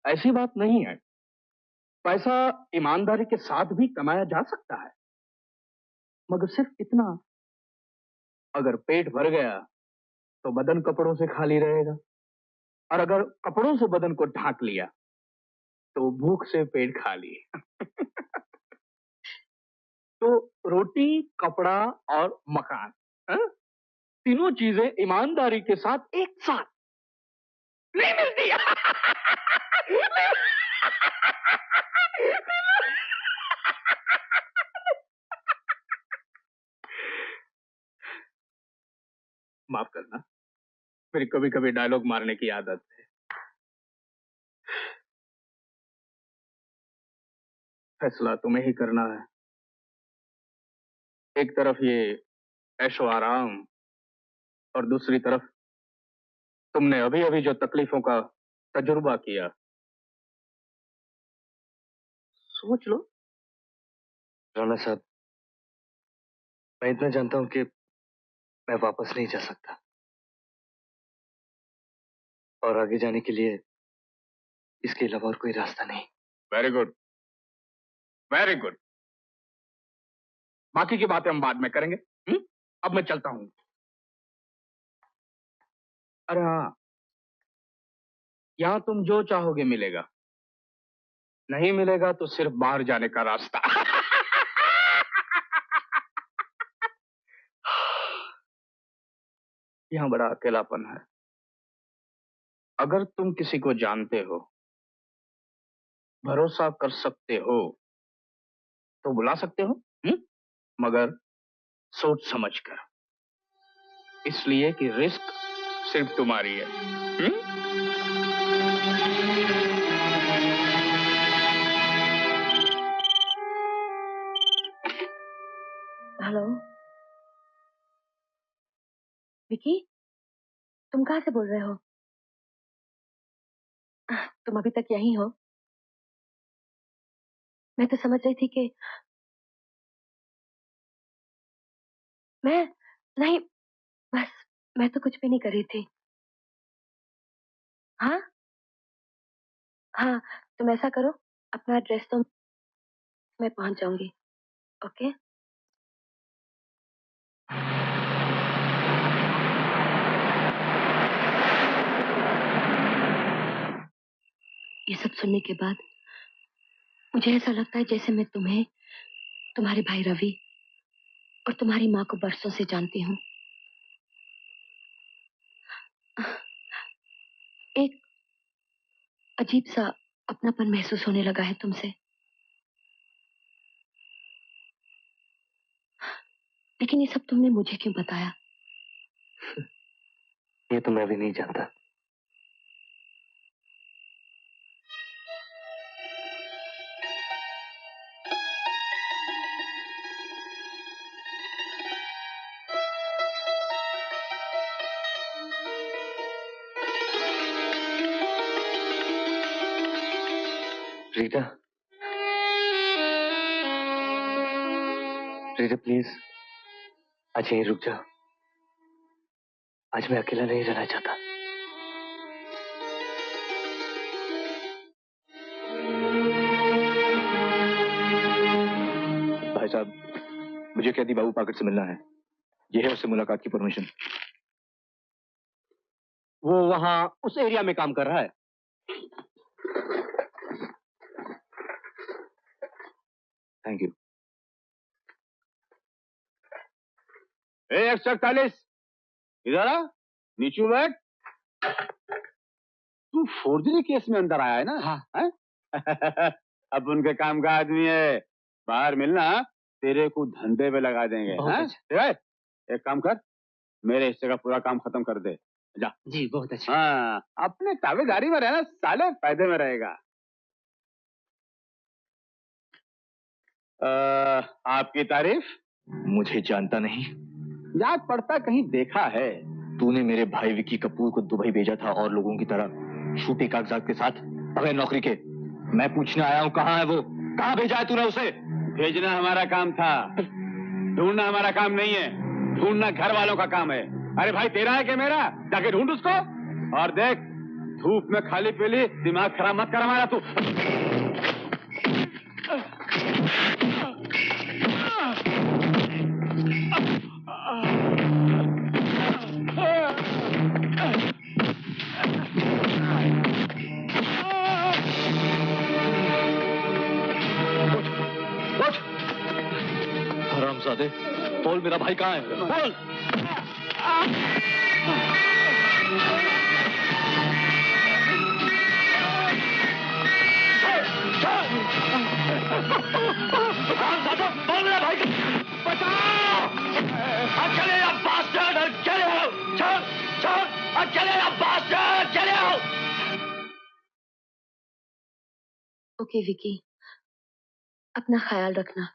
ऐसी बात नहीं है। पैसा ईमानदारी के साथ भी कमाया जा सकता है, मगर सिर्फ इतना, अगर पेट भर गया तो बदन कपड़ों से खाली रहेगा, और अगर कपड़ों से बदन को ढांक लिया तो भूख से पेट खाली। तो रोटी, कपड़ा और मकान, हाँ? तीनों चीजें ईमानदारी के साथ एक साथ नहीं मिलती। माफ करना, मेरी कभी कभी डायलॉग मारने की आदत है। फैसला तुम्हें ही करना है। एक तरफ ये ऐशो आराम, और दूसरी तरफ तुमने अभी अभी जो तकलीफों का तजुर्बा किया। सोच लो। राणा साहब, मैं इतना जानता हूं कि मैं वापस नहीं जा सकता, और आगे जाने के लिए इसके अलावा और कोई रास्ता नहीं। Very good, very good. बाकी की बातें हम बाद में करेंगे। अब मैं चलता हूं। अरे हाँ, यहां तुम जो चाहोगे मिलेगा, नहीं मिलेगा तो सिर्फ बाहर जाने का रास्ता। यहां बड़ा अकेलापन है। अगर तुम किसी को जानते हो, भरोसा कर सकते हो, तो बुला सकते हो, मगर सोच समझ कर, इसलिए कि रिस्क सिर्फ तुम्हारी है। हेलो विकी, तुम कहाँ से बोल रहे हो? तुम अभी तक यहीं हो? मैं तो समझ रही थी कि मैं नहीं, बस मैं तो कुछ भी नहीं कर रही थी। हाँ हाँ, तुम ऐसा करो, अपना एड्रेस तो मैं पहुंच जाऊंगी। ओके। ये सब सुनने के बाद मुझे ऐसा लगता है जैसे मैं तुम्हें, तुम्हारे भाई रवि और तुम्हारी माँ को बरसों से जानती हूँ। एक अजीब सा अपनापन महसूस होने लगा है तुमसे। लेकिन ये सब तुमने मुझे क्यों बताया? ये तो मैं भी नहीं जानता। रीटा, रीटा प्लीज आज यहीं रुक जाओ। आज मैं अकेला नहीं रहना चाहता। भाई साहब, मुझे कैदी बाबू पाकिट से मिलना है। यह है उससे मुलाकात की परमिशन। वो वहां उस एरिया में काम कर रहा है। Thank you. 148 इधर आ, नीचू बैठ। तू फोर्जरी केस में अंदर आया है ना? हाँ। अब उनके काम का आदमी है, बाहर मिलना, तेरे को धंधे पे लगा देंगे। हाँ? एक काम कर, मेरे हिस्से का पूरा काम खत्म कर दे, जा। जी बहुत अच्छा। हाँ, अपने ताबेदारी में रहना, साले फायदे में रहेगा। आपकी तारीफ? मुझे जानता नहीं। याद पड़ता कहीं देखा है। तूने मेरे भाई विकी कपूर को दुबई भेजा था और लोगों की तरह छूटे कागजात के साथ, बगैर नौकरी के। मैं पूछने आया हूँ कहाँ है वो, कहाँ भेजा है तूने उसे? भेजना हमारा काम था, ढूंढना हमारा काम नहीं है। ढूंढना घर वालों का काम है। अरे भाई, तेरा है कि मेरा? जाके ढूंढ उसको। और देख, धूप में खाली पीली दिमाग खराब मत कर हमारा तू। हरामजादे, बोल मेरा भाई कहाँ है? बोल। हरामजादा, बोल मेरा भाई बचाओ! अकेले या बास्टर्ड, अकेले हो! छोड़, छोड़! अकेले या बास्टर्ड, अकेले हो! ओके विकी, अपना ख्याल रखना।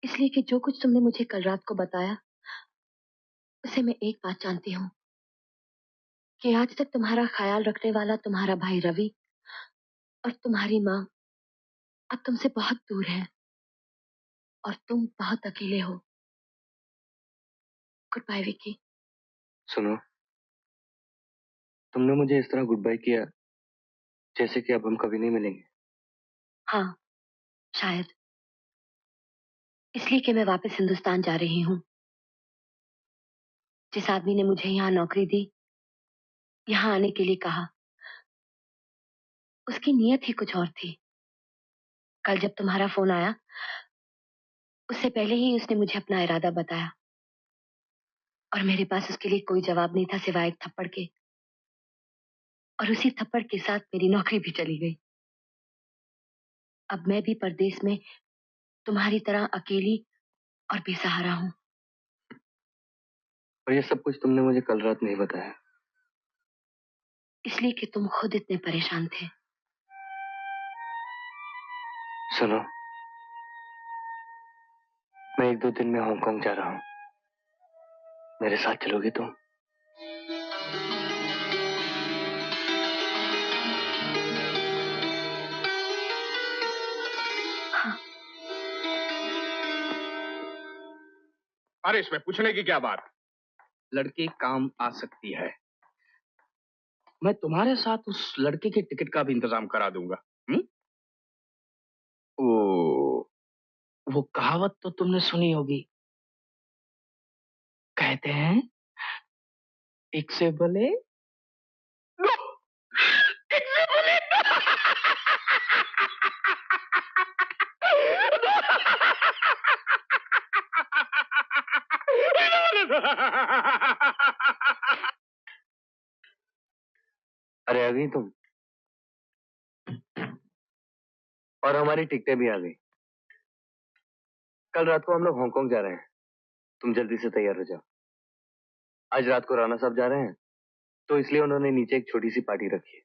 इसलिए कि जो कुछ तुमने मुझे कल रात को बताया, उसे मैं एक बात जानती हूँ कि आज तक तुम्हारा ख्याल रखने वाला तुम्हारा भाई रवि और तुम्हारी माँ अब तुमसे बहुत दूर है और तुम बहुत अकेले हो। Good bye Vicky. सुनो, तुमने मुझे इस तरह गुड बाय किया जैसे कि अब हम कभी नहीं मिलेंगे। हाँ, शायद इसलिए कि मैं वापस हिंदुस्तान जा रही हूँ। जिस आदमी ने मुझे यहाँ नौकरी दी, यहाँ आने के लिए कहा, उसकी नीयत ही कुछ और थी। कल जब तुम्हारा फोन आया, उससे पहले ही उसने मुझे अपना इरादा बताया और मेरे पास उसके लिए कोई जवाब नहीं था सिवाय एक थप्पड़ के। और उसी थप्पड़ के साथ मेरी नौकरी भी चली गई। अब मैं भी परदेश में तुम्हारी तरह अकेली और बेसहारा हूँ। और ये सब कुछ तुमने मुझे कल रात नहीं बताया। इसलिए कि तुम खुद इतने परेशान थे। सुनो, मैं 1-2 दिन में हांगकांग जा रहा हूँ। मेरे साथ चलोगी तुम? हाँ। अरे इसमें पूछने की क्या बात? लड़की काम आ सकती है। मैं तुम्हारे साथ उस लड़के के टिकट का भी इंतजाम करा दूंगा। वो कहावत तो तुमने सुनी होगी, कहते हैं एक से बोले एक से बोले अरे आ गई तुम, और हमारी टिकटें भी आ गई। कल रात को हम लोग हांगकांग जा रहे हैं। तुम जल्दी से तैयार हो जाओ। आज रात को राणा साहब जा रहे हैं, तो इसलिए उन्होंने नीचे एक छोटी सी पार्टी रखी है।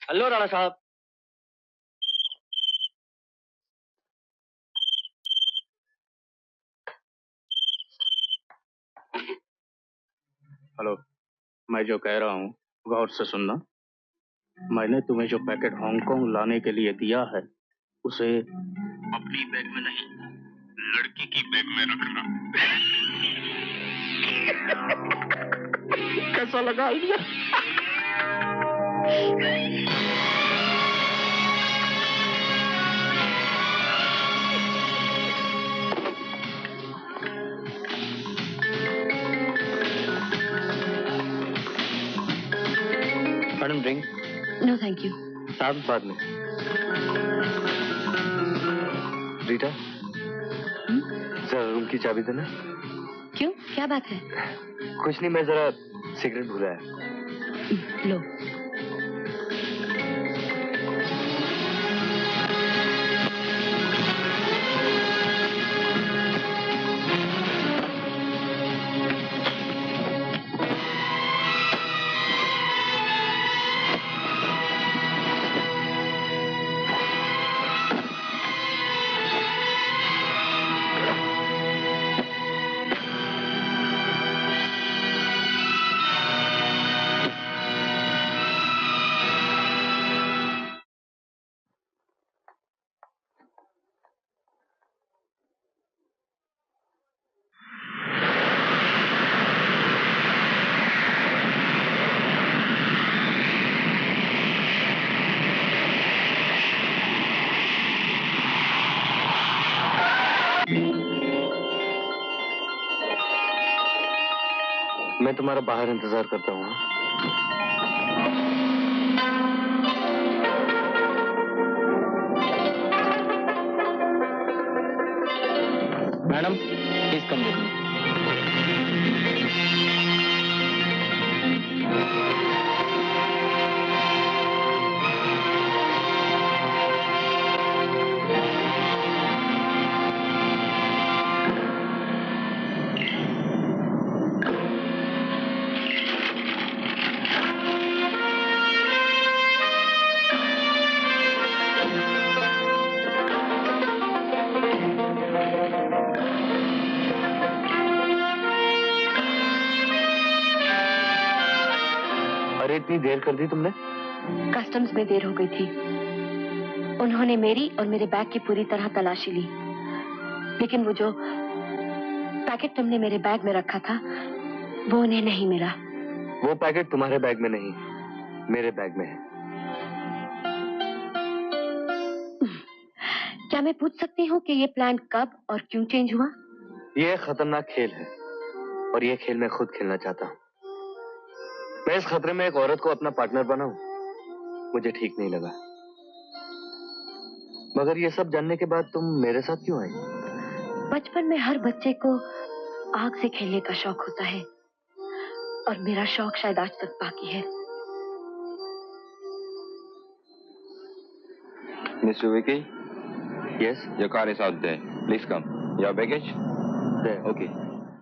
हेलो राणा साहब। हेलो, मैं जो कह रहा हूँ गौर से सुनना। मैंने तुम्हें जो पैकेट हांगकांग लाने के लिए दिया है, उसे अपनी बैग में नहीं, लड़की की बैग में रखना। कैसा लगा idea? Madam drink? No thank you. साहब बाद में। रीटा, जरा रूम की चाबी देना। क्यों, क्या बात है? कुछ नहीं, मैं जरा सिगरेट भूला है। लो। मैं तुम्हारा बाहर इंतजार करता हूँ। Madam please come with me. अरे इतनी देर कर दी तुमने? कस्टम्स में देर हो गई थी। उन्होंने मेरी और मेरे बैग की पूरी तरह तलाशी ली, लेकिन वो जो पैकेट तुमने मेरे बैग में रखा था वो उन्हें नहीं मिला। वो पैकेट तुम्हारे बैग में नहीं, मेरे बैग में है। क्या मैं पूछ सकती हूँ कि ये प्लान कब और क्यों चेंज हुआ? ये खतरनाक खेल है और ये खेल मैं खुद खेलना चाहता हूँ। मैं इस खतरे में एक औरत को अपना पार्टनर बनाऊं, मुझे ठीक नहीं लगा। मगर ये सब जानने के बाद तुम मेरे साथ क्यों आई? बचपन में हर बच्चे को आग से खेलने का शौक होता है और मेरा शौक शायद आज तक बाकी है। Mr. Vicky, yes, your car is out there. Please come. Your baggage? there. Okay.